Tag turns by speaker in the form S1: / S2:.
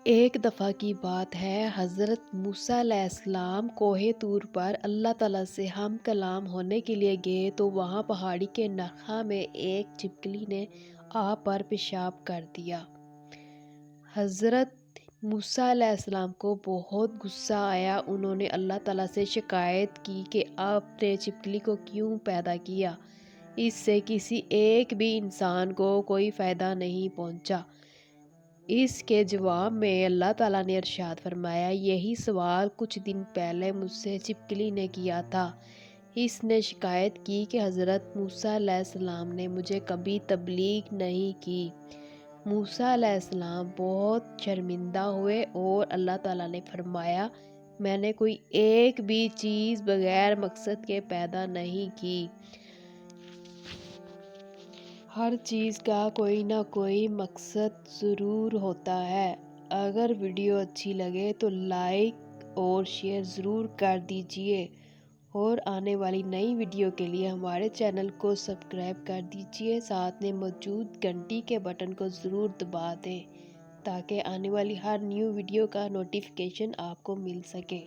S1: ایک دفعہ کی بات ہے، حضرت موسیٰ علیہ السلام کوہ طور پر اللہ تعالیٰ سے ہم کلام ہونے کے لیے گئے تو وہاں پہاڑی کے ناخا میں ایک چھپکلی نے آپ پر پیشاب کر دیا۔ حضرت موسیٰ علیہ السلام کو بہت غصہ آیا۔ انہوں نے اللہ تعالیٰ سے شکایت کی کہ آپ نے چھپکلی کو کیوں پیدا کیا؟ اس سے کسی ایک بھی انسان کو کوئی فائدہ نہیں پہنچا۔ اس کے جواب میں اللہ تعالیٰ نے ارشاد فرمایا، یہی سوال کچھ دن پہلے مجھ سے چھپکلی نے کیا تھا۔ اس نے شکایت کی کہ حضرت موسیٰ علیہ السلام نے مجھے کبھی تبلیغ نہیں کی۔ موسیٰ علیہ السلام بہت شرمندہ ہوئے اور اللہ تعالیٰ نے فرمایا، میں نے کوئی ایک بھی چیز بغیر مقصد کے پیدا نہیں کی۔ ہر چیز کا کوئی نہ کوئی مقصد ضرور ہوتا ہے۔ اگر ویڈیو اچھی لگے تو لائک اور شیئر ضرور کر دیجیے اور آنے والی نئی ویڈیو کے لیے ہمارے چینل کو سبسکرائب کر دیجیے۔ ساتھ میں موجود گھنٹی کے بٹن کو ضرور دبا دیں تاکہ آنے والی ہر نیو ویڈیو کا نوٹیفیکیشن آپ کو مل سکے۔